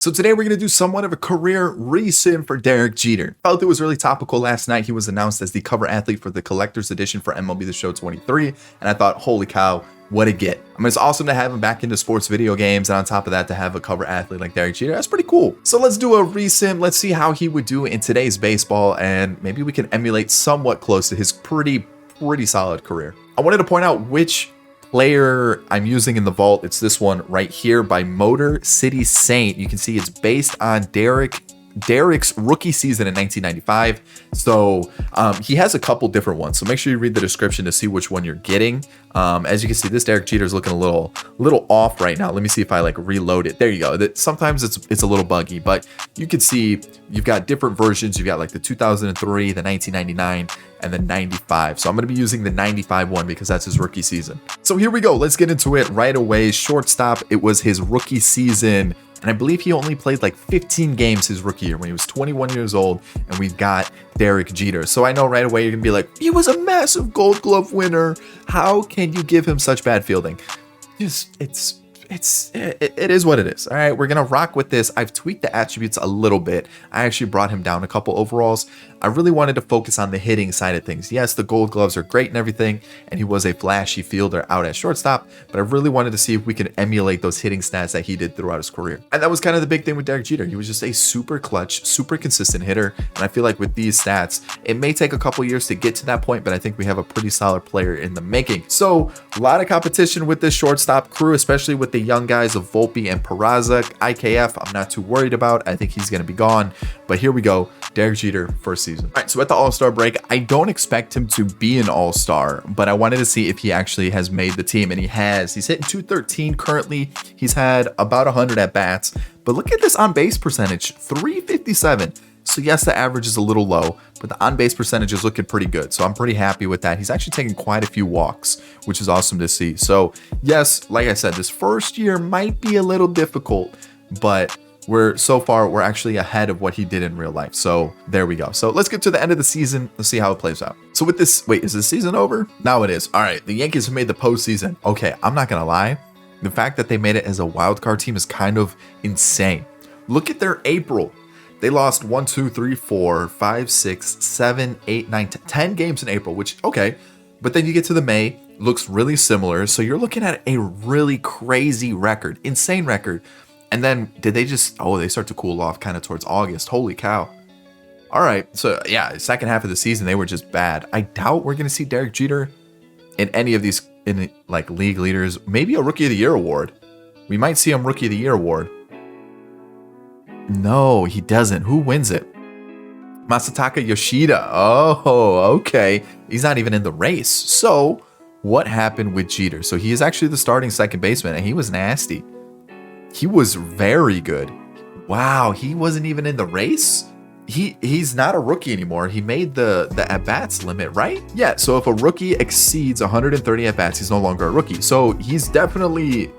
So today we're going to do somewhat of a career resim for Derek Jeter. Felt it was really topical last night. He was announced as the cover athlete for the collector's edition for MLB The Show 23. And I thought, holy cow, what a get. I mean, it's awesome to have him back into sports video games. And on top of that, to have a cover athlete like Derek Jeter, that's pretty cool. So let's do a resim. Let's see how he would do in today's baseball. And maybe we can emulate somewhat close to his pretty solid career. I wanted to point out which player I'm using in the vault. It's this one right here by Motor City Saint. You can see it's based on Derek's rookie season in 1995. So he has a couple different ones. So make sure you read the description to see which one you're getting. As you can see, this Derek Jeter is looking a little off right now. Let me see if I reload it. There you go. Sometimes it's a little buggy, but you can see you've got different versions. You've got like the 2003, the 1999, and the 95. So I'm going to be using the 95 one because that's his rookie season. So here we go. Let's get into it right away. Shortstop. It was his rookie season. And I believe he only played like 15 games his rookie year when he was 21 years old. And we've got Derek Jeter. So I know right away you're going to be like, he was a massive Gold Glove winner. How can you give him such bad fielding? It is what it is. All right, we're gonna rock with this. I've tweaked the attributes a little bit. I actually brought him down a couple overalls. I really wanted to focus on the hitting side of things. Yes, the Gold Gloves are great and everything, and he was a flashy fielder out at shortstop, but I really wanted to see if we could emulate those hitting stats that he did throughout his career. And that was kind of the big thing with Derek Jeter. He was just a super clutch, super consistent hitter, and I feel like with these stats, it may take a couple years to get to that point, but I think we have a pretty solid player in the making. So a lot of competition with this shortstop crew, especially with the young guys of Volpe and Peraza. IKF, I'm not too worried about. I think he's going to be gone. But here we go. Derek Jeter, first season. All right, so at the All-Star break, I don't expect him to be an All-Star, but I wanted to see if he actually has made the team, and he has. He's hitting 213 currently. He's had about 100 at-bats. But look at this on-base percentage, 357. So yes, the average is a little low, but the on-base percentage is looking pretty good. So I'm pretty happy with that. He's actually taking quite a few walks, which is awesome to see. So yes, like I said, this first year might be a little difficult, but we're actually ahead of what he did in real life. So there we go. So let's get to the end of the season. Let's see how it plays out. So with this, wait, is the season over? Now it is. All right, the Yankees have made the postseason. Okay, I'm not gonna lie. The fact that they made it as a wild card team is kind of insane. Look at their April. They lost 1, 2, 3, 4, 5, 6, 7, 8, 9, 10 games in April, which, okay. But then you get to the May, looks really similar. So you're looking at a really crazy record, insane record. And then did they just, they start to cool off kind of towards August. Holy cow. All right. So yeah, second half of the season, they were just bad. I doubt we're going to see Derek Jeter in any of these league leaders, maybe a Rookie of the Year award. We might see him Rookie of the Year award. No, he doesn't. Who wins it? Masataka Yoshida. Oh, okay. He's not even in the race. So what happened with Jeter? So he is actually the starting second baseman, and he was nasty. He was very good. Wow, he wasn't even in the race? He's not a rookie anymore. He made the at-bats limit, right? Yeah, so if a rookie exceeds 130 at-bats, he's no longer a rookie. So he's definitely,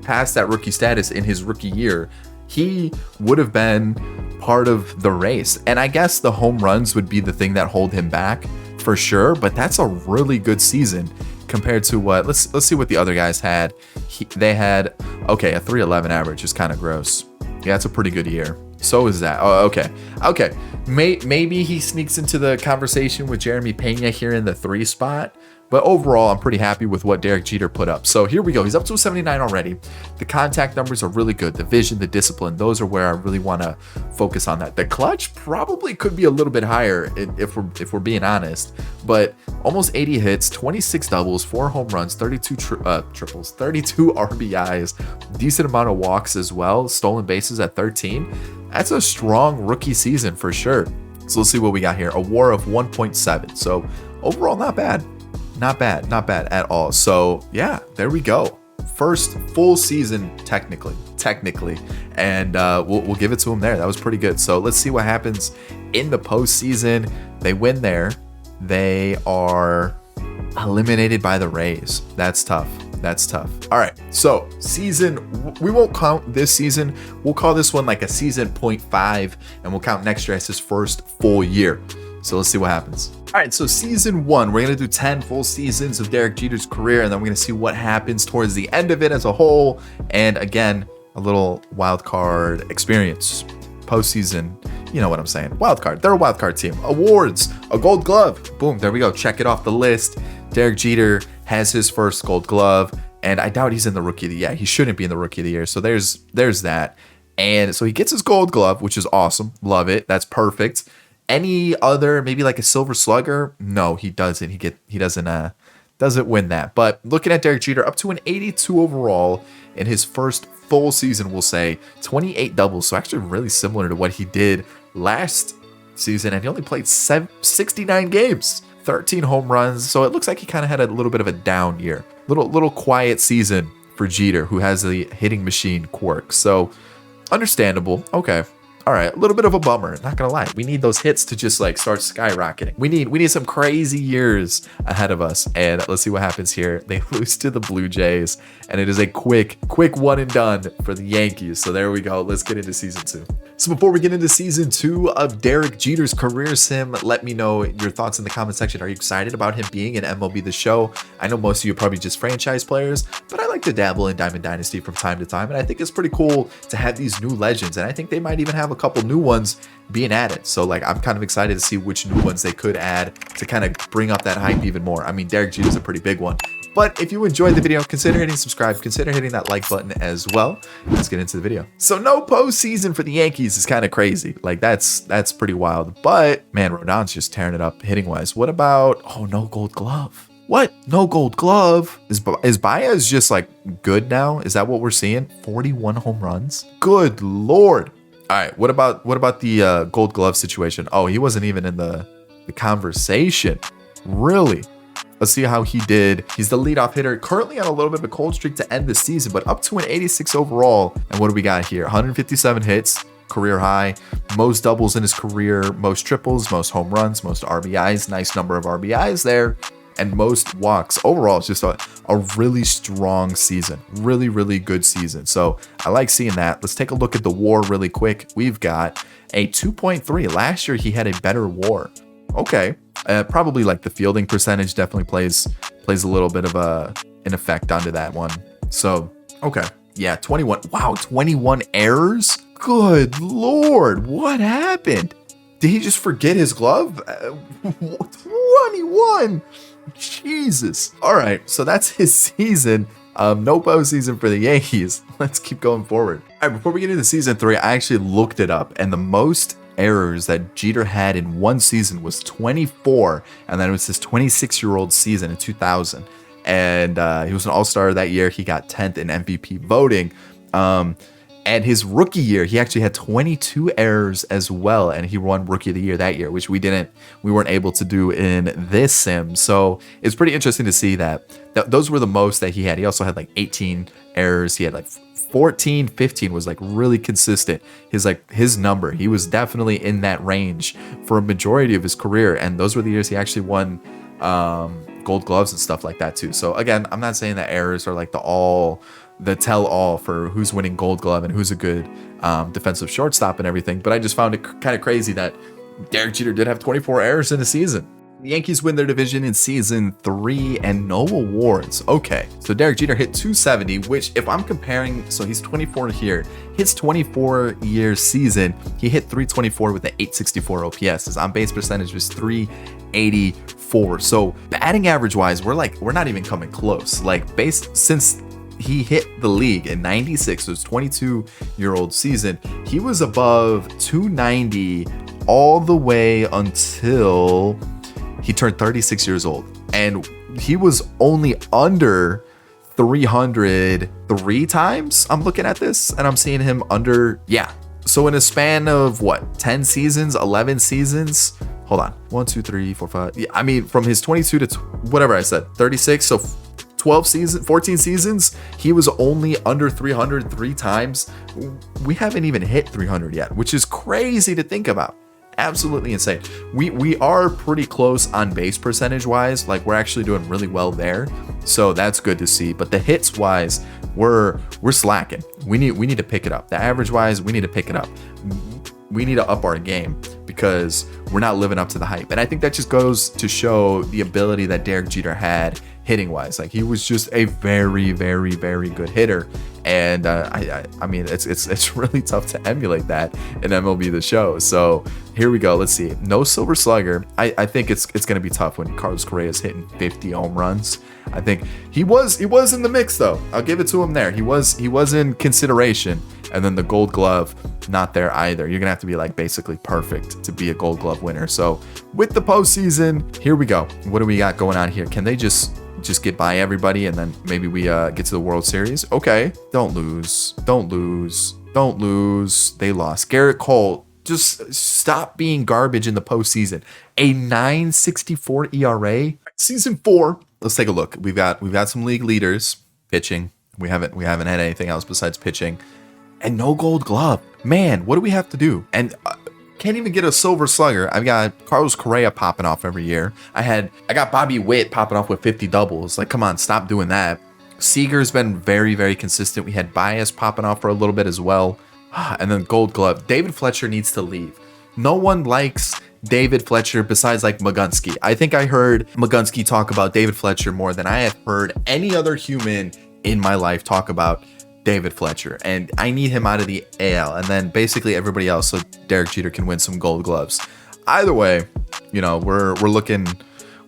past that rookie status in his rookie year. He would have been part of the race. And I guess the home runs would be the thing that hold him back for sure, but that's a really good season compared to what, let's see what the other guys had. They had, okay, a 311 average is kind of gross. Yeah, it's a pretty good year. So is that. Oh, okay. Maybe he sneaks into the conversation with Jeremy Pena here in the 3 spot. But overall, I'm pretty happy with what Derek Jeter put up. So here we go. He's up to a 79 already. The contact numbers are really good. The vision, the discipline, those are where I really want to focus on that. The clutch probably could be a little bit higher if we're being honest. But almost 80 hits, 26 doubles, 4 home runs, 32 triples, 32 RBIs, decent amount of walks as well. Stolen bases at 13. That's a strong rookie season for sure. So let's see what we got here. A WAR of 1.7. So overall, not bad. Not bad at all. So yeah, there we go. First full season technically, and we'll give it to him there. That was pretty good. So let's see what happens in the postseason. They win there. They are eliminated by the Rays. That's tough. All right, so season, we won't count this season. We'll call this one like a season 0.5, and we'll count next year as his first full year. So let's see what happens. All right, so season 1, we're going to do 10 full seasons of Derek Jeter's career, and then we're going to see what happens towards the end of it as a whole. And again, a little wild card experience. Postseason, you know what I'm saying. Wild card. They're a wild card team. Awards, a Gold Glove. Boom, there we go. Check it off the list. Derek Jeter has his first Gold Glove, and I doubt he's in the Rookie of the Year. He shouldn't be in the Rookie of the Year. So there's that. And so he gets his Gold Glove, which is awesome. Love it. That's perfect. Any other, maybe like a Silver Slugger? No, he doesn't. He doesn't win that. But looking at Derek Jeter, up to an 82 overall in his first full season, we'll say 28 doubles. So actually really similar to what he did last season, and he only played 69 games, 13 home runs. So it looks like he kind of had a little bit of a down year, little quiet season for Jeter, who has the hitting machine quirk. So understandable. Okay. All right, a little bit of a bummer, not gonna lie. We need those hits to just like start skyrocketing. We need some crazy years ahead of us. And let's see what happens here. They lose to the Blue Jays, and it is a quick one and done for the Yankees. So there we go. Let's get into season 2. So before we get into season 2 of Derek Jeter's career sim, let me know your thoughts in the comment section. Are you excited about him being in MLB The Show? I know most of you are probably just franchise players, but I like to dabble in Diamond Dynasty from time to time, and I think it's pretty cool to have these new legends, and I think they might even have a couple new ones being added. So like, I'm kind of excited to see which new ones they could add to kind of bring up that hype even more. I mean, Derek Jeter is a pretty big one. But if you enjoyed the video, consider hitting subscribe, consider hitting that like button as well. Let's get into the video. So no postseason for the Yankees is kind of crazy. Like that's pretty wild. But man, Rodon's just tearing it up hitting wise. What about, oh, no Gold Glove? What? No Gold Glove? Is Baez just like good now? Is that what we're seeing? 41 home runs? Good Lord. All right, what about the Gold Glove situation? Oh, he wasn't even in the conversation. Really? Let's see how he did. He's the leadoff hitter, currently on a little bit of a cold streak to end the season, but up to an 86 overall. And what do we got here? 157 hits, career high, most doubles in his career, most triples, most home runs, most RBIs, nice number of RBIs there, and most walks. Overall, it's just a really strong season. Really, really good season. So I like seeing that. Let's take a look at the WAR really quick. We've got a 2.3. Last year, he had a better WAR. Okay. Probably like the fielding percentage definitely plays a little bit of an effect onto that one. So, okay. Yeah, 21. Wow, 21 errors? Good Lord. What happened? Did he just forget his glove? 21. Jesus. All right, so that's his season. No postseason for the Yankees. Let's keep going forward. All right, before we get into season 3, I actually looked it up, and the most errors that Jeter had in one season was 24, and then it was his 26-year-old season in 2000. And he was an all-star that year. He got 10th in MVP voting. And his rookie year, he actually had 22 errors as well, and he won Rookie of the Year that year, which we weren't able to do in this sim. So it's pretty interesting to see that those were the most that he had. He also had like 18 errors. He had like 14, 15 was like really consistent. His number, he was definitely in that range for a majority of his career, and those were the years he actually won Gold Gloves and stuff like that too. So again, I'm not saying that errors are like the tell-all for who's winning Gold Glove and who's a good defensive shortstop and everything, but I just found it kind of crazy that Derek Jeter did have 24 errors in a season. The Yankees win their division in season 3 and no awards. Okay, so Derek Jeter hit 270, which if I'm comparing, so he's 24 here, his 24-year season, he hit 324 with an 864 OPS. His on-base percentage was 384. So batting average-wise, we're not even coming close. Like since he hit the league in 96, so his 22-year-old season, he was above 290 all the way until he turned 36 years old. And he was only under 300 3 times. I'm looking at this and I'm seeing him under, yeah. So in a span of what, 10 seasons, 11 seasons? Hold on. 1, 2, 3, 4, 5. Yeah, I mean, from his 22 to whatever I said, 36. So 14 seasons, he was only under 300 3 times. We haven't even hit 300 yet, which is crazy to think about. Absolutely insane. We are pretty close on base percentage wise. Like we're actually doing really well there. So that's good to see. But the hits wise, we're slacking. We need to pick it up. The average wise, we need to pick it up. We need to up our game because we're not living up to the hype. And I think that just goes to show the ability that Derek Jeter had hitting wise. Like he was just a very, very, very good hitter. And I mean, it's really tough to emulate that in MLB The Show. So here we go. Let's see. No Silver Slugger. I think it's going to be tough when Carlos Correa is hitting 50 home runs. I think he was in the mix though. I'll give it to him there. He was in consideration. And then the Gold Glove, not there either. You're gonna have to be like basically perfect to be a Gold Glove winner. So with the postseason, here we go. What do we got going on here? Can they just get by everybody and then maybe we get to the World Series? Okay, don't lose. They lost. Garrett Cole, just stop being garbage in the postseason. A 9.64 ERA. Season 4. Let's take a look. We've got some league leaders pitching. We haven't had anything else besides pitching. And no Gold Glove. Man, what do we have to do? And can't even get a Silver Slugger. I've got Carlos Correa popping off every year. I got Bobby Witt popping off with 50 doubles. Like, come on, stop doing that. Seager's been very, very consistent. We had Baez popping off for a little bit as well. And then Gold Glove. David Fletcher needs to leave. No one likes David Fletcher besides like Magunsky. I think I heard Magunsky talk about David Fletcher more than I have heard any other human in my life talk about David Fletcher, and I need him out of the AL, and then basically everybody else, so Derek Jeter can win some Gold Gloves. Either way, you know, we're looking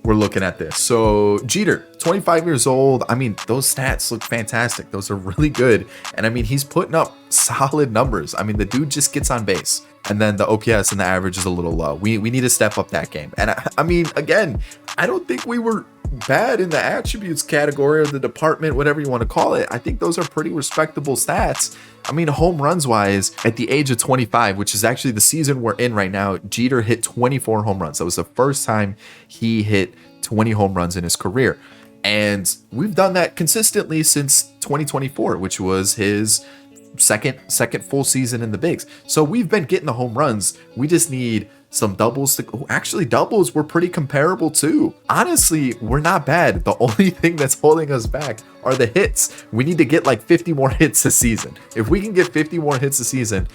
at this. So Jeter, 25 years old. I mean, those stats look fantastic. Those are really good, and I mean, he's putting up solid numbers. I mean, the dude just gets on base, and then the OPS and the average is a little low. We need to step up that game, and I mean, again, I don't think we were bad in the attributes category or the department, whatever you want to call it. I think those are pretty respectable stats. I mean, home runs wise, at the age of 25, which is actually the season we're in right now, Jeter hit 24 home runs. That was the first time he hit 20 home runs in his career. And we've done that consistently since 2024, which was his second full season in the bigs. So we've been getting the home runs. We just need some doubles. Actually, doubles were pretty comparable too. Honestly, we're not bad. The only thing that's holding us back are the hits. We need to get like 50 more hits a season. If we can get 50 more hits a season,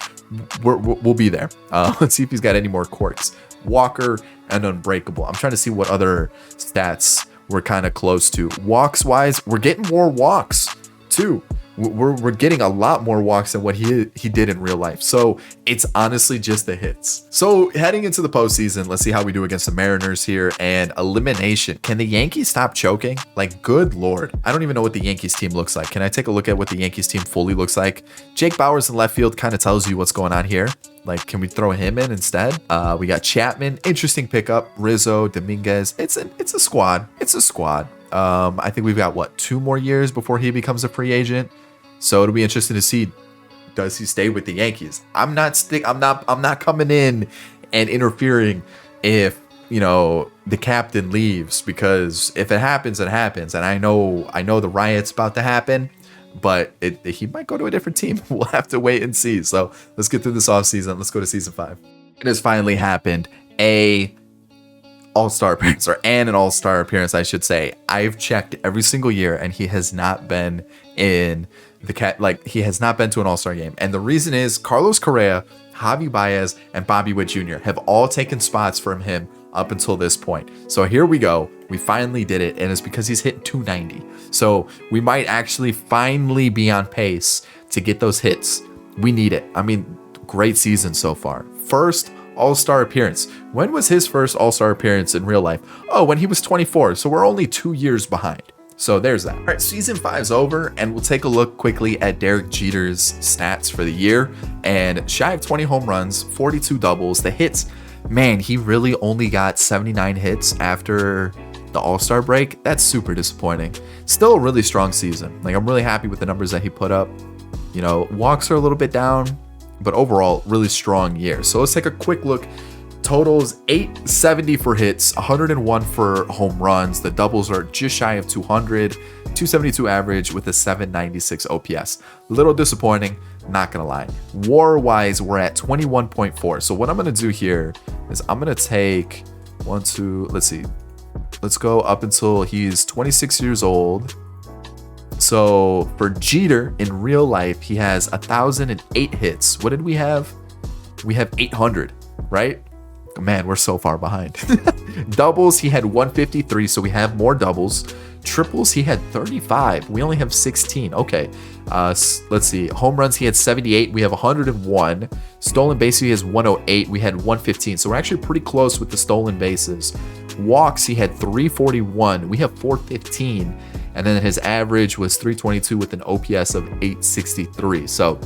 we'll be there. Let's see if he's got any more quirks. Walker and Unbreakable. I'm trying to see what other stats we're kind of close to. Walks wise, we're getting more walks too. We're getting a lot more walks than what he did in real life. So it's honestly just the hits. So heading into the postseason, let's see how we do against the Mariners here. And elimination. Can the Yankees stop choking? Like, good Lord. I don't even know what the Yankees team looks like. Can I take a look at what the Yankees team fully looks like? Jake Bauers in left field kind of tells you what's going on here. Like, can we throw him in instead? We got Chapman. Interesting pickup. Rizzo, Dominguez. It's a squad. It's a squad. I think we've got 2 more years before he becomes a free agent. So it'll be interesting to see, does he stay with the Yankees? I'm not coming in and interfering if, you know, the captain leaves, because if it happens, it happens. And I know the riot's about to happen, but he might go to a different team. We'll have to wait and see. So let's get through this offseason. Let's go to season 5. It has finally happened. An all-star appearance, I should say. I've checked every single year and he has not been in he has not been to an all-star game. And the reason is Carlos Correa, Javi Baez, and Bobby Witt Jr. have all taken spots from him up until this point. So here we go. We finally did it, and it's because he's hit 290. So we might actually finally be on pace to get those hits. We need it. I mean, great season so far. First all-star appearance. When was his first all-star appearance in real life? Oh, when he was 24. So we're only 2 years behind. So there's that. All right, season 5's over, and we'll take a look quickly at Derek Jeter's stats for the year. And shy of 20 home runs, 42 doubles. The hits, man, he really only got 79 hits after the All-Star break. That's super disappointing. Still a really strong season. Like, I'm really happy with the numbers that he put up. You know, walks are a little bit down, but overall, really strong year. So let's take a quick look. Totals 870 for hits, 101 for home runs. The doubles are just shy of 200, 272 average with a 796 OPS. Little disappointing, not gonna lie. WAR wise, we're at 21.4. So what I'm gonna do here is I'm gonna take let's see. Let's go up until he's 26 years old. So for Jeter in real life, he has 1,008 hits. What did we have? We have 800, right? Man, we're so far behind. Doubles, he had 153, so we have more doubles. Triples, he had 35. We only have 16. Okay. Let's see. Home runs, he had 78. We have 101. Stolen bases, he has 108. We had 115. So we're actually pretty close with the stolen bases. Walks, he had 341. We have 415. And then his average was 322 with an OPS of 863. So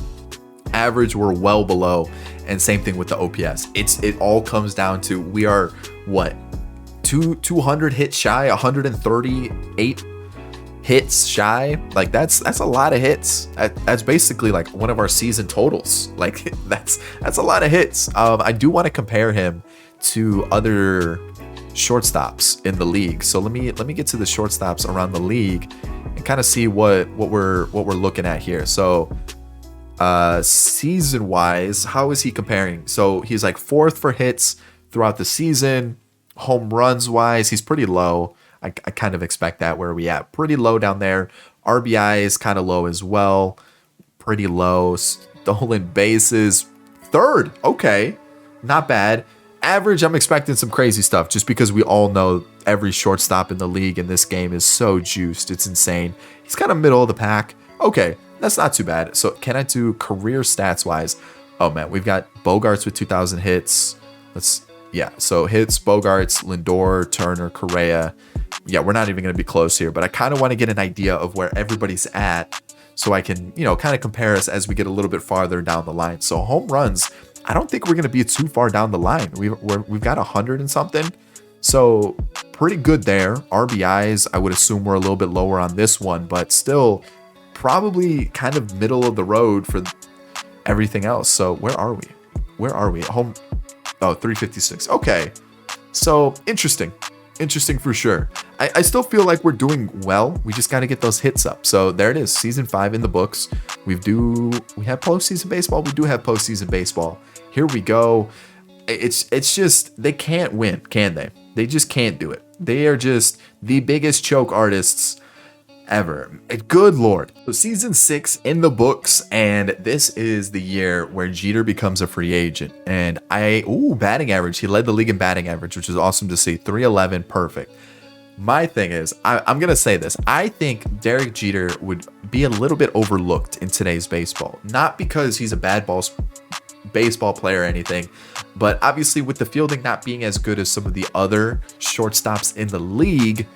average, we're well below. And same thing with the OPS. It all comes down to, we are what? 200 hits shy, 138 hits shy. Like that's a lot of hits. That's basically like one of our season totals. Like that's a lot of hits. I do want to compare him to other shortstops in the league. So let me get to the shortstops around the league and kind of see what we're looking at here. So season wise, how is he comparing? So he's like 4th for hits throughout the season. Home runs wise, he's pretty low. I kind of expect that. Where are we at? Pretty low down there. RBI is kind of low as well. Pretty low. Stolen bases, 3rd. Okay, not bad. Average, I'm expecting some crazy stuff just because we all know every shortstop in the league in this game is so juiced. It's insane. He's kind of middle of the pack. Okay, that's not too bad. So can I do career stats wise? Oh man, we've got Bogarts with 2,000 hits. Yeah, so hits, Bogarts, Lindor, Turner, Correa. Yeah, we're not even going to be close here, but I kind of want to get an idea of where everybody's at so I can, kind of compare us as we get a little bit farther down the line. So home runs, I don't think we're going to be too far down the line. We've got 100 and something, so pretty good there. RBIs, I would assume we're a little bit lower on this one, but still probably kind of middle of the road for everything else. So where are we? Home. Oh, 356. Okay. So interesting for sure. I still feel like we're doing well. We just got to get those hits up. So there it is. Season 5 in the books. We have postseason baseball. We do have postseason baseball. Here we go. It's just, they can't win, can they? They just can't do it. They are just the biggest choke artists ever. Good Lord. So season 6 in the books, and this is the year where Jeter becomes a free agent. And batting average. He led the league in batting average, which is awesome to see. 311, perfect. My thing is, I'm going to say this. I think Derek Jeter would be a little bit overlooked in today's baseball. Not because he's a bad baseball player or anything, but obviously with the fielding not being as good as some of the other shortstops in the league,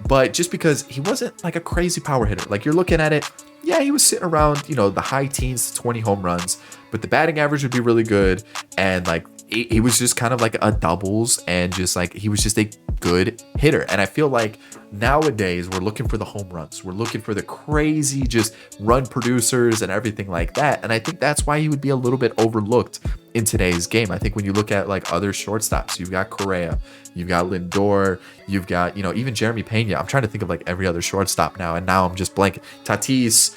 but just because he wasn't like a crazy power hitter. Like you're looking at it, yeah, he was sitting around, the high teens to 20 home runs, but the batting average would be really good. And like, he was just kind of like a doubles, and just like, he was just a good hitter. And I feel like nowadays we're looking for the home runs. We're looking for the crazy just run producers and everything like that. And I think that's why he would be a little bit overlooked in today's game. I think when you look at like other shortstops, you've got Correa, you've got Lindor, you've got, even Jeremy Pena. I'm trying to think of like every other shortstop now, and now I'm just blanking. Tatis,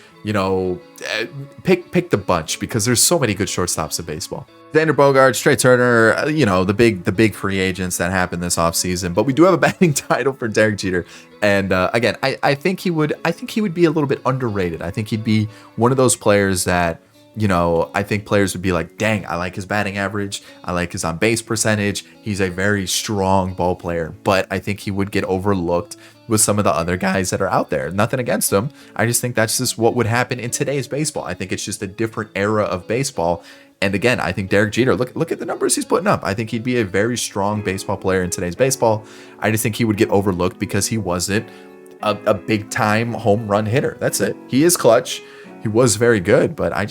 pick the bunch, because there's so many good shortstops in baseball. Xander Bogaerts, Trey Turner, the big free agents that happened this offseason. But we do have a batting title for Derek Jeter. And again, I think he would be a little bit underrated. I think he'd be one of those players that, I think players would be like, dang, I like his batting average. I like his on base percentage. He's a very strong ball player. But I think he would get overlooked with some of the other guys that are out there. Nothing against him. I just think that's just what would happen in today's baseball. I think it's just a different era of baseball. And again, I think Derek Jeter, look at the numbers he's putting up. I think he'd be a very strong baseball player in today's baseball. I just think he would get overlooked because he wasn't a big time home run hitter. That's it. He is clutch. He was very good, but I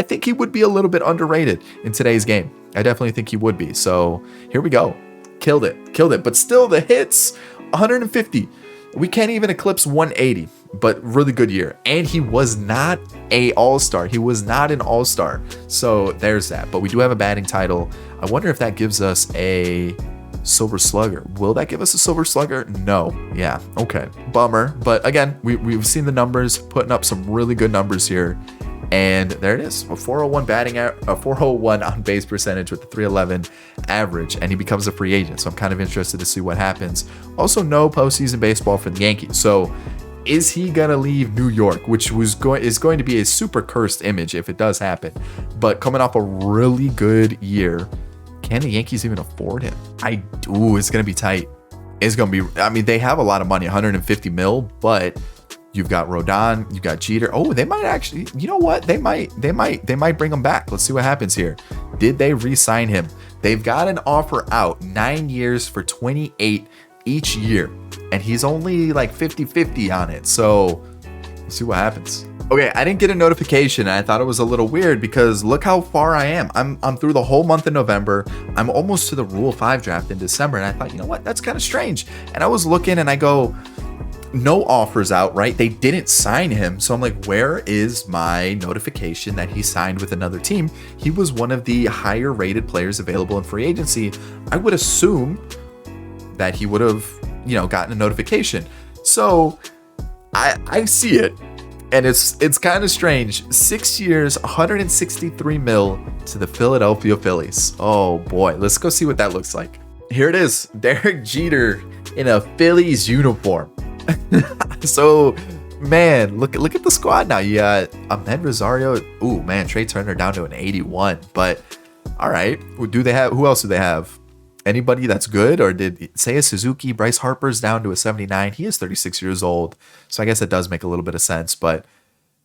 think he would be a little bit underrated in today's game. I definitely think he would be. So here we go. Killed it. But still, the hits, 150. We can't even eclipse 180, but really good year. And he was not a all-star. He was not an all-star. So there's that. But we do have a batting title. I wonder if that gives us a Silver Slugger. Will that give us a Silver Slugger? No. Yeah. Okay. Bummer. But again, we've seen the numbers, putting up some really good numbers here. And there it is, a 401 on base percentage with a 311 average, and he becomes a free agent. So I'm kind of interested to see what happens. Also, no postseason baseball for the Yankees. So is he gonna leave New York, which is going to be a super cursed image if it does happen? But coming off a really good year, can the Yankees even afford him? It's gonna be tight. is going to be, I mean, they have a lot of money, 150 mil, but you've got Rodon, you got Jeter. Oh, they might actually, you know what? They might bring him back. Let's see what happens here. Did they re-sign him? They've got an offer out, 9 years for 28 each year. And he's only like 50-50 on it. So we'll see what happens. Okay, I didn't get a notification, and I thought it was a little weird because look how far I am. I'm through the whole month of November. I'm almost to the Rule 5 draft in December, and I thought, you know what? That's kind of strange. And I was looking, and I go, no offers out, right? They didn't sign him. So I'm like, where is my notification that he signed with another team? He was one of the higher rated players available in free agency. I would assume that he would have, you know, gotten a notification. So I see it. And it's kind of strange. 6 years, 163 mil to the Philadelphia Phillies. Oh boy, let's go see what that looks like. Here it is, Derek Jeter in a Phillies uniform. So, man, look at the squad now. You got Ahmed Rosario. Ooh, man, Trey Turner down to an 81. But all right, who else do they have? Anybody that's good? Or did Seiya Suzuki, Bryce Harper's down to a 79. He is 36 years old. So I guess that does make a little bit of sense. But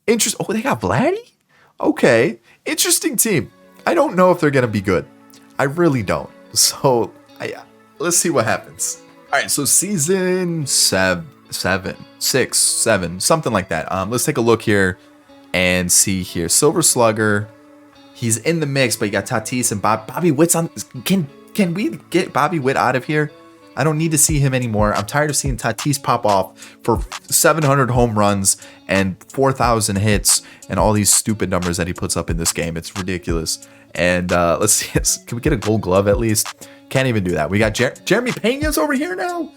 interesting. Oh, they got Vladdy? Okay. Interesting team. I don't know if they're going to be good. I really don't. So let's see what happens. All right. So season 6, 7, something like that. Let's take a look here and see here. Silver Slugger. He's in the mix, but you got Tatis and Bobby Witt's on. Can we get Bobby Witt out of here? I don't need to see him anymore. I'm tired of seeing Tatis pop off for 700 home runs and 4,000 hits and all these stupid numbers that he puts up in this game. It's ridiculous. And let's see. Can we get a Gold Glove at least? Can't even do that. We got Jeremy Pena's over here now.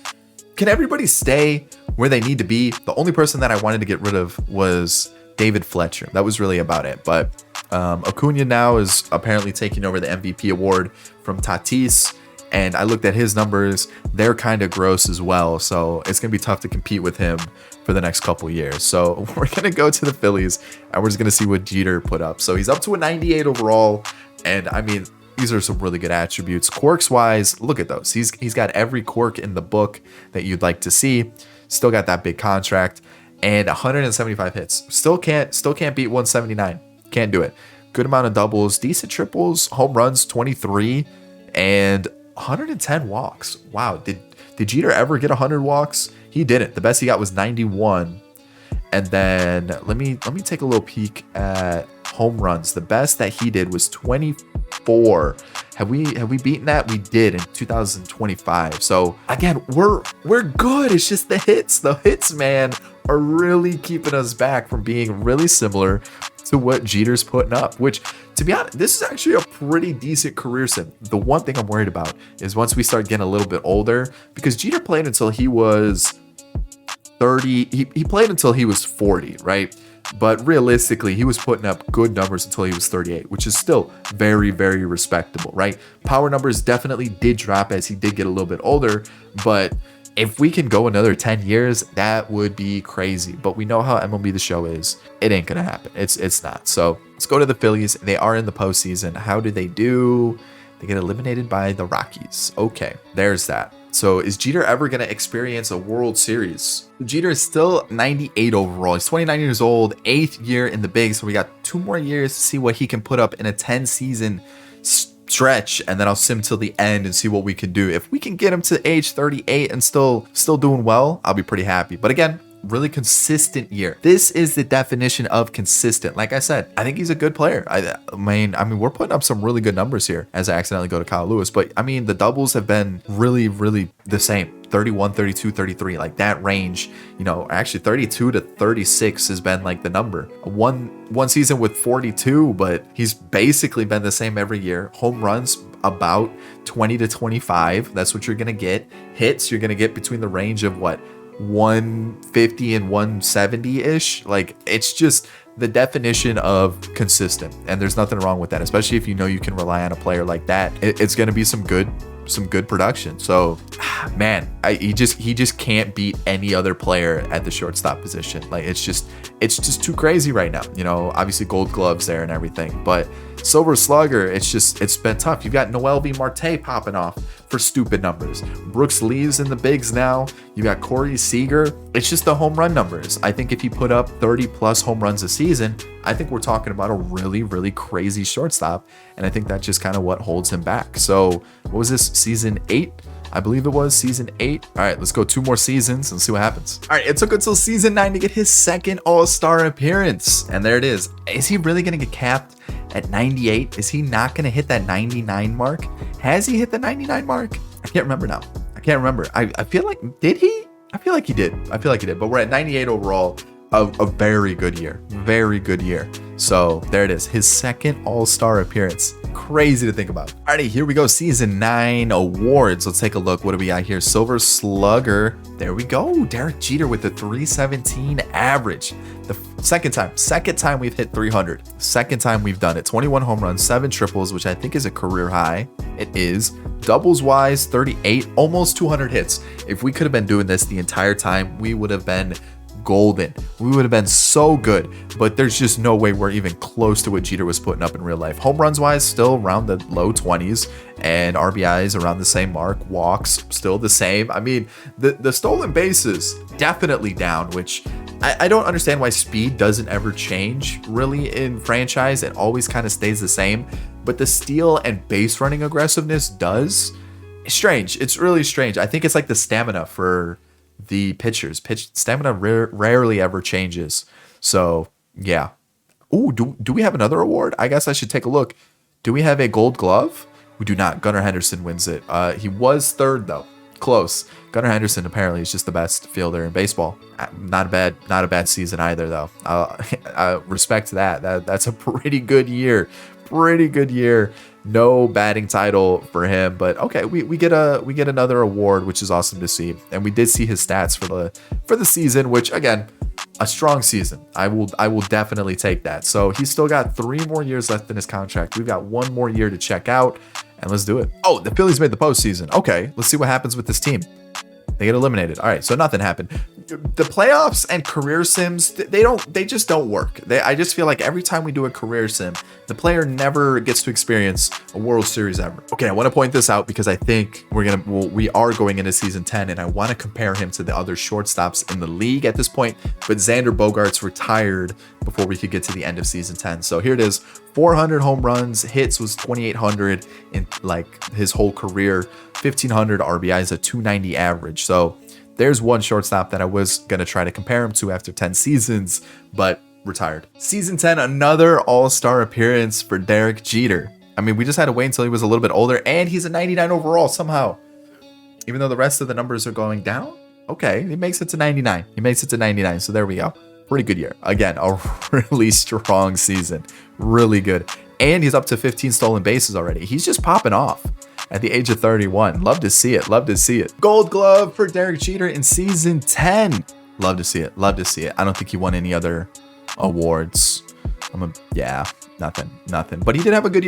Can everybody stay where they need to be? The only person that I wanted to get rid of was David Fletcher. That was really about it. But Acuna now is apparently taking over the MVP award from Tatis, and I looked at his numbers. They're kind of gross as well, so it's gonna be tough to compete with him for the next couple years. So we're gonna go to the Phillies, and we're just gonna see what Jeter put up. So he's up to a 98 overall, and I mean, these are some really good attributes. Quirks wise, look at those. He's got every quirk in the book that you'd like to see. Still got that big contract and 175 hits. Still can't beat 179. Can't do it. Good amount of doubles, decent triples, home runs 23, and 110 walks. Wow, did Jeter ever get 100 walks? He didn't. The best he got was 91. And then let me take a little peek at home runs. The best that he did was 24. Have we beaten that? We did in 2025. So again, we're good. It's just the hits. The hits, man, are really keeping us back from being really similar to what Jeter's putting up, which, to be honest, this is actually a pretty decent career sim. The one thing I'm worried about is once we start getting a little bit older, because Jeter played until he was 30. He played until he was 40, right? But realistically, he was putting up good numbers until he was 38, which is still very, very respectable, right? Power numbers definitely did drop as he did get a little bit older, but if we can go another 10 years, that would be crazy. But we know how MLB The Show is. It ain't gonna happen. It's not. So let's go to the Phillies. They are in the postseason. How do they do? They get eliminated by the Rockies. Okay, there's that. So is Jeter ever going to experience a World Series? Jeter is still 98 overall. He's 29 years old, 8th year in the big. So we got 2 more years to see what he can put up in a 10-season stretch, and then I'll sim till the end and see what we can do. If we can get him to age 38 and still doing well, I'll be pretty happy. But again, really consistent year. This is the definition of consistent. Like I said, I think he's a good player. I mean, we're putting up some really good numbers here as I accidentally go to Kyle Lewis. But I mean, the doubles have been really, really the same. 31, 32, 33, like that range. You know, actually 32 to 36 has been like the number. One season with 42, but he's basically been the same every year. Home runs about 20 to 25. That's what you're going to get. Hits, you're going to get between the range of what? 150 and 170 ish. Like, it's just the definition of consistent, and there's nothing wrong with that, especially if you know you can rely on a player like that. It's going to be some good production. So man, he just can't beat any other player at the shortstop position. Like, it's just too crazy right now. You know, obviously Gold Gloves there and everything, but Silver Slugger, it's been tough. You've got Noel V. Marte popping off for stupid numbers. Brooks Leaves in the bigs now. You got Corey Seager. It's just the home run numbers. I think if he put up 30 plus home runs a season, I think we're talking about a really, really crazy shortstop. And I think that's just kind of what holds him back. So what was this, season 8? I believe it was season 8. All right, let's go 2 more seasons and see what happens. All right, it took until season 9 to get his second All-Star appearance. And there it is. Is he really going to get capped at 98? Is he not going to hit that 99 mark? Has he hit the 99 mark? I can't remember now. I can't remember. I feel like, did he? I feel like he did. But we're at 98 overall. A very good year. Very good year. So there it is. His second All-Star appearance. Crazy to think about. Alrighty, here we go. Season 9 awards. Let's take a look. What do we got here? Silver Slugger. There we go. Derek Jeter with the 317 average. The second time we've hit 300. Second time we've done it. 21 home runs, 7 triples, which I think is a career high. It is. Doubles wise, 38, almost 200 hits. If we could have been doing this the entire time, we would have been golden. We would have been so good, but there's just no way we're even close to what Jeter was putting up in real life. Home runs wise, still around the low 20s, and RBIs around the same mark. Walks still the same. I mean, the stolen bases definitely down, which I don't understand why speed doesn't ever change really in franchise. It always kind of stays the same, but the steal and base running aggressiveness does. It's strange. It's really strange. I think it's like the stamina for the pitchers. Stamina rarely ever changes. So yeah. Ooh, do we have another award? I guess I should take a look. Do we have a Gold Glove? We do not. Gunnar Henderson wins it. He was third though. Close. Gunnar Henderson apparently is just the best fielder in baseball. Not a bad season either though. I respect that. That's a pretty good year. No batting title for him, but okay, we get another award, which is awesome to see. And we did see his stats for the season, which again, a strong season. I will definitely take that. So he's still got 3 more years left in his contract. We've got 1 more year to check out, and let's do it. Oh, the Phillies made the postseason. Okay, let's see what happens with this team. They get eliminated. All right, so nothing happened. The playoffs and career sims, they just don't work. I just feel like every time we do a career sim, the player never gets to experience a World Series ever. Okay, I want to point this out because I think we are going into season 10, and I want to compare him to the other shortstops in the league at this point. But Xander Bogaerts retired before we could get to the end of season 10. So here it is. 400 home runs, hits was 2,800 in like his whole career, 1,500 RBIs, a 290 average. So there's one shortstop that I was going to try to compare him to after 10 seasons, but retired. Season 10, another All-Star appearance for Derek Jeter. I mean, we just had to wait until he was a little bit older, and he's a 99 overall somehow. Even though the rest of the numbers are going down, okay, he makes it to 99. So there we go. Pretty good year. Again, a really strong season. Really good. And he's up to 15 stolen bases already. He's just popping off at the age of 31. Love to see it. Gold Glove for Derek Jeter in season 10. Love to see it. I don't think he won any other awards. Nothing. But he did have a good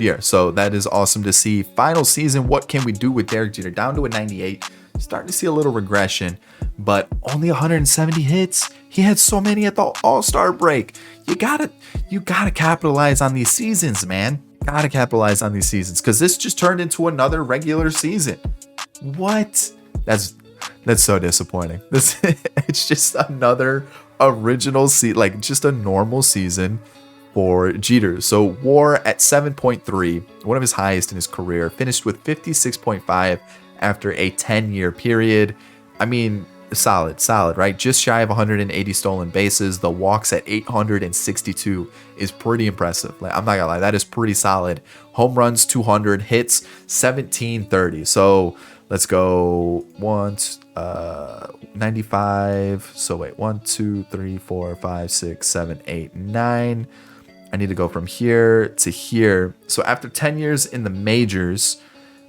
year. So that is awesome to see. Final season, what can we do with Derek Jeter? Down to a 98. Starting to see a little regression, but only 170 hits. He had so many at the All-Star break. You gotta capitalize on these seasons, man. Because this just turned into another regular season. What? That's so disappointing. It's just another original season, like just a normal season for Jeter. So WAR at 7.3, one of his highest in his career, finished with 56.5 after a 10-year period. I mean, solid, right? Just shy of 180 stolen bases. The walks at 862 is pretty impressive. Like, I'm not gonna lie, that is pretty solid. Home runs 200, hits 1730. So let's go 95. So wait, 1, 2, 3, 4, 5, 6, 7, 8, 9. I need to go from here to here. So after 10 years in the majors,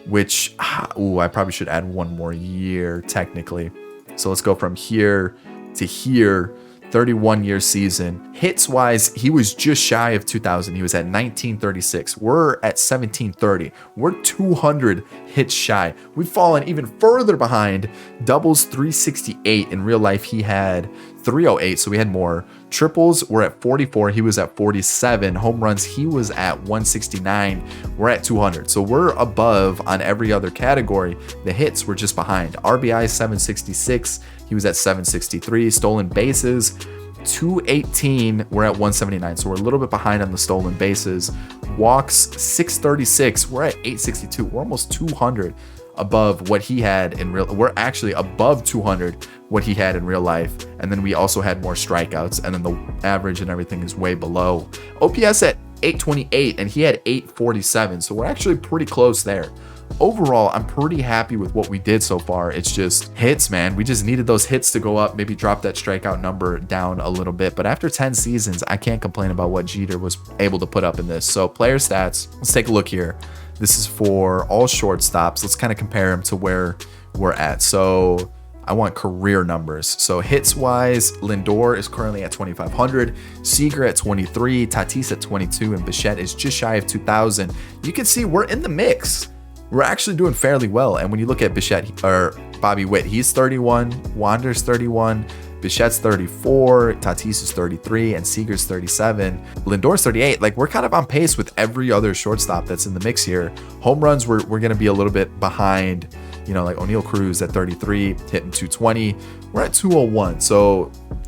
which, I probably should add 1 more year technically. So let's go from here to here, 31-year season. Hits-wise, he was just shy of 2,000. He was at 1936. We're at 1730. We're 200 hits shy. We've fallen even further behind. Doubles 368. In real life, he had 308, so we had more. Triples were at 44, he was at 47. Home runs, he was at 169, we're at 200. So we're above on every other category. The hits were just behind. RBI 766, he was at 763. Stolen bases 218, we're at 179, so we're a little bit behind on the stolen bases. Walks 636, we're at 862. We're almost 200 above what he had in real. We're actually above 200 what he had in real life, and then we also had more strikeouts, and then the average and everything is way below. OPS at 828, and he had 847, so we're actually pretty close there. Overall, I'm pretty happy with what we did so far. It's just hits, man. We just needed those hits to go up, maybe drop that strikeout number down a little bit. But after 10 seasons, I can't complain about what Jeter was able to put up in this. So player stats, let's take a look here. This is for all shortstops. Let's kind of compare them to where we're at. So I want career numbers. So hits wise, Lindor is currently at 2,500, Seager at 23, Tatis at 22, and Bichette is just shy of 2,000. You can see we're in the mix. We're actually doing fairly well. And when you look at Bichette or Bobby Witt, he's 31, Wander's 31, Bichette's 34, Tatis is 33, and Seager's 37. Lindor's 38. Like, we're kind of on pace with every other shortstop that's in the mix here. Home runs, we're going to be a little bit behind, you know, like O'Neal Cruz at 33, hitting 220. We're at 201. So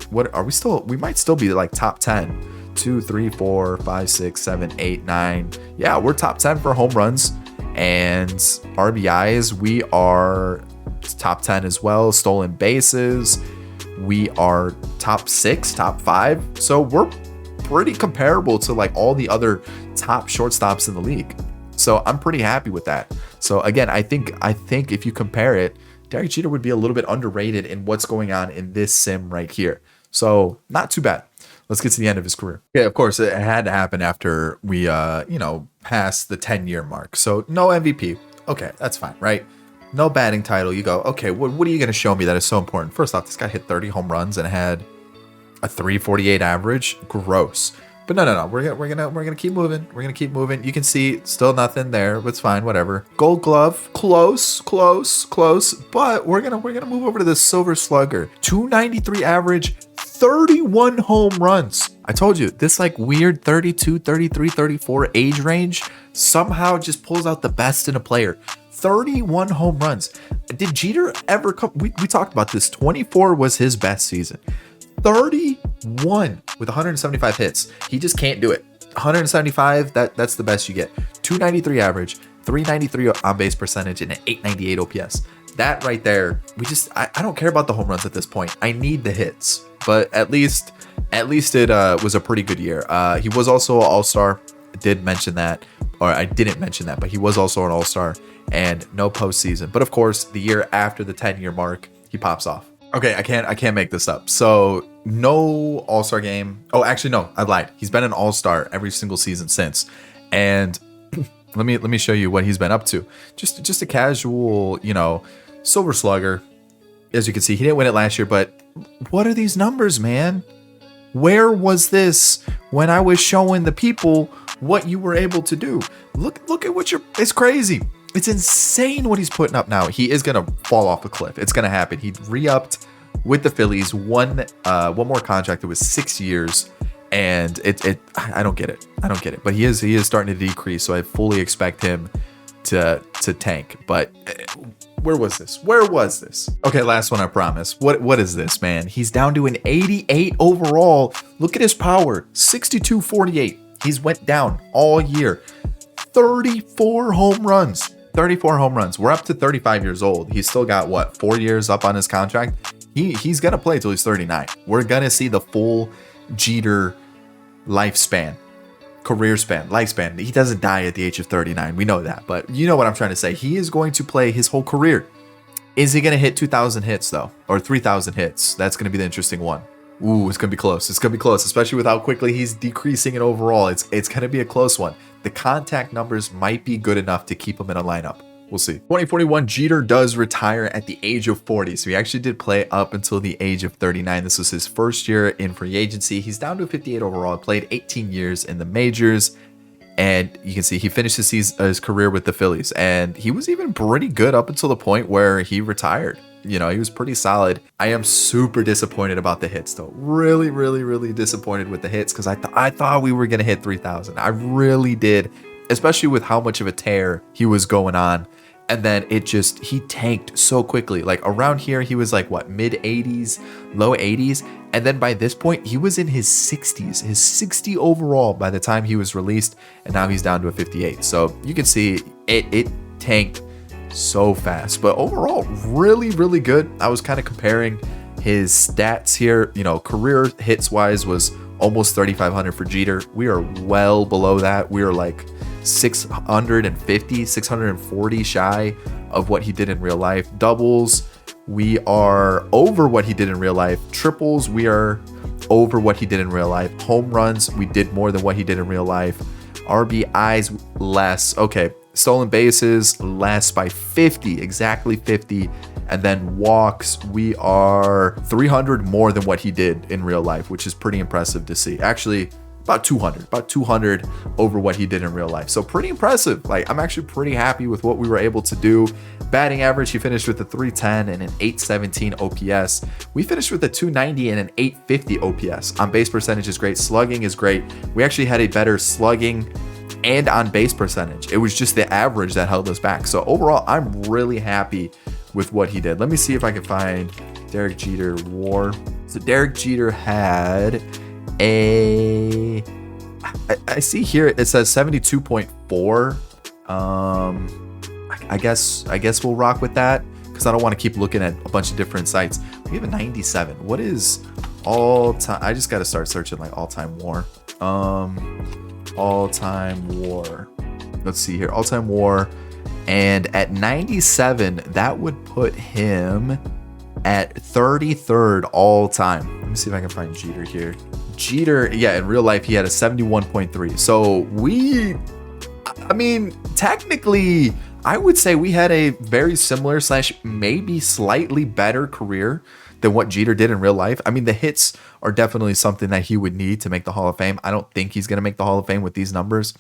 what are we still? We might still be like top 10. 2, 3, 4, 5, 6, 7, 8, 9. Yeah, we're top 10 for home runs. And RBIs, we are top 10 as well. Stolen bases, we are top 6, top 5. So we're pretty comparable to like all the other top shortstops in the league. So I'm pretty happy with that. So again, I think if you compare it, Derek Jeter would be a little bit underrated in what's going on in this sim right here. So not too bad. Let's get to the end of his career. Yeah, of course, it had to happen after we, passed the 10-year mark. So no MVP. Okay, that's fine, right? No batting title. You go, okay, what are you going to show me that is so important? First off, this guy hit 30 home runs and had a 348 average. Gross. But no. We're gonna keep moving. We're gonna keep moving. You can see still nothing there, but it's fine. Whatever. Gold Glove, close. But we're gonna move over to the Silver Slugger. 293 average, 31 home runs. I told you this like weird 32, 33, 34 age range somehow just pulls out the best in a player. 31 home runs. Did Jeter ever come? We talked about this. 24 was his best season. 31 with 175 hits. He just can't do it. 175, that's the best you get. 293 average, 393 on base percentage, and an 898 OPS. That right there, I don't care about the home runs at this point. I need the hits. But at least it was a pretty good year. He was also an all-star. I didn't mention that, but he was also an all-star and no postseason. But of course, the year after the 10-year mark, he pops off. Okay, I can't make this up. So no all-star game. Oh, actually, no, I lied. He's been an all-star every single season since. And let me show you what he's been up to. Just a casual, Silver Slugger. As you can see, he didn't win it last year, but what are these numbers, man? Where was this when I was showing the people what you were able to do? Look at it's crazy. It's insane what he's putting up now. He is going to fall off a cliff. It's going to happen. He re-upped with the Phillies, one more contract. It was 6 years, and I don't get it. But he is starting to decrease, so I fully expect him to tank. But where was this? Okay, last one, I promise. What is this, man? He's down to an 88 overall. Look at his power, 62-48. He's went down all year. 34 home runs. We're up to 35 years old. He's still got 4 years up on his contract. He's gonna play till he's 39. We're gonna see the full Jeter lifespan. He doesn't die at the age of 39. We know that, but you know what I'm trying to say. He is going to play his whole career. Is he going to hit 2,000 hits though? Or 3,000 hits? That's going to be the interesting one. Ooh, it's going to be close. Especially with how quickly he's decreasing it overall. It's going to be a close one. The contact numbers might be good enough to keep him in a lineup. We'll see. 2041, Jeter does retire at the age of 40. So he actually did play up until the age of 39. This was his first year in free agency. He's down to 58 overall. Played 18 years in the majors. And you can see he finished his career with the Phillies. And he was even pretty good up until the point where he retired. you know, he was pretty solid. I am super disappointed about the hits though. Really, really, really disappointed with the hits because I thought we were gonna hit 3,000. I really did, especially with how much of a tear he was going on. And then he tanked so quickly. Like around here, he was like what, mid 80s, low 80s. And then by this point, he was in his 60s, his 60 overall by the time he was released. And now he's down to a 58. So you can see it tanked so fast. But overall, really, really good. I was kind of comparing his stats here. You know, career hits wise was almost 3,500 for Jeter. We are well below that. We are like 650, 640 shy of what he did in real life. Doubles, we are over what he did in real life. Triples, we are over what he did in real life. Home runs, we did more than what he did in real life. RBIs, less. Okay, stolen bases, less by 50, exactly 50. And then walks, we are 300 more than what he did in real life, which is pretty impressive to see. Actually, about 200 over what he did in real life. So pretty impressive. Like, I'm actually pretty happy with what we were able to do. Batting average, he finished with a 310 and an 817 OPS. We finished with a 290 and an 850 OPS. On base percentage is great. Slugging is great. We actually had a better slugging and on base percentage. It was just the average that held us back. So overall, I'm really happy with what he did. Let me see if I can find Derek Jeter WAR. So Derek Jeter had I see here it says 72.4. I guess we'll rock with that because I don't want to keep looking at a bunch of different sites. We have a 97. What is all time? I just got to start searching like all-time WAR. All-time WAR. Let's see here. All-time WAR. And at 97, that would put him at 33rd all time. Let me see if I can find Jeter here. Jeter, yeah, in real life, he had a 71.3. So I mean, technically, I would say we had a very similar / maybe slightly better career than what Jeter did in real life. I mean, the hits are definitely something that he would need to make the Hall of Fame. I don't think he's going to make the Hall of Fame with these numbers.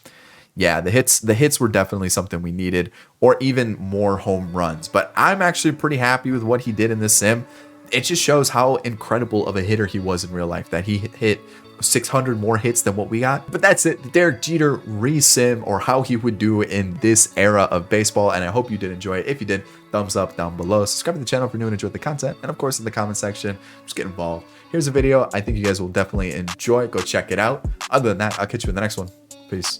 Yeah, the hits were definitely something we needed, or even more home runs. But I'm actually pretty happy with what he did in this sim. It just shows how incredible of a hitter he was in real life, that he hit 600 more hits than what we got. But that's it, the Derek Jeter re-sim, or how he would do in this era of baseball. And I hope you did enjoy it. If you did, thumbs up down below. Subscribe to the channel if you're new and enjoyed the content. And of course, in the comment section, just get involved. Here's a video I think you guys will definitely enjoy. Go check it out. Other than that, I'll catch you in the next one. Peace.